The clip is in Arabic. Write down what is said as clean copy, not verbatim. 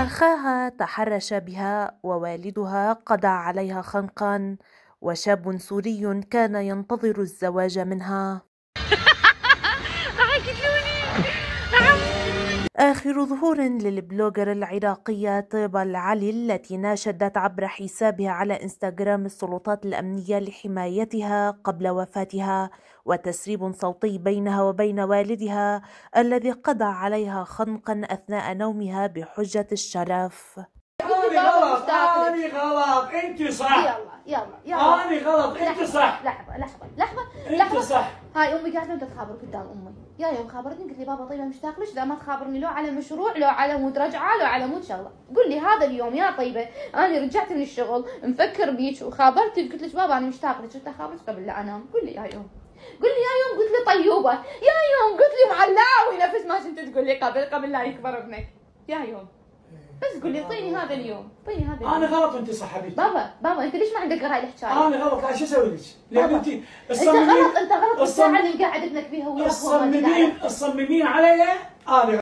أخاها تحرش بها ووالدها قضى عليها خنقا، وشاب سوري كان ينتظر الزواج منها. آخر ظهور للبلوجر العراقية طيبة العلي التي ناشدت عبر حسابها على انستغرام السلطات الأمنية لحمايتها قبل وفاتها، وتسريب صوتي بينها وبين والدها الذي قضى عليها خنقا أثناء نومها بحجة الشرف. أنا غلط، أنا غلط، أنت صح. يلا أنا غلط، أنت صح. لحظة أنت صح. هاي أمي قاعدة تخابر قدام أمي، يا يوم خابرتني قلت لي بابا طيبة مشتاق لك، لا ما تخابرني لو على مشروع لو على مود رجعة لو على مود شغلة، قول لي هذا اليوم يا طيبة أنا رجعت من الشغل مفكر بيك وخابرتك قلت لك بابا أنا مشتاق لك، قلت خابرتك قبل لا أنام، قول لي يا يوم، قول لي يا يوم قلت لي طيوبة، يا يوم قلت لي معلاوي نفس ما كنت تقول لي قبل لا يكبر ابنك، يا يوم بس قول لي اعطيني هذا اليوم، اعطيني هذا اليوم. انا غلط وانت صح حبيبتي. بابا انت ليش ما عندك هاي الحكايه؟ انا غلط، لا شو اسوي لك؟ لان انت انت غلط الساعه اللي قاعد ابنك فيها وياك تصممين علي. انا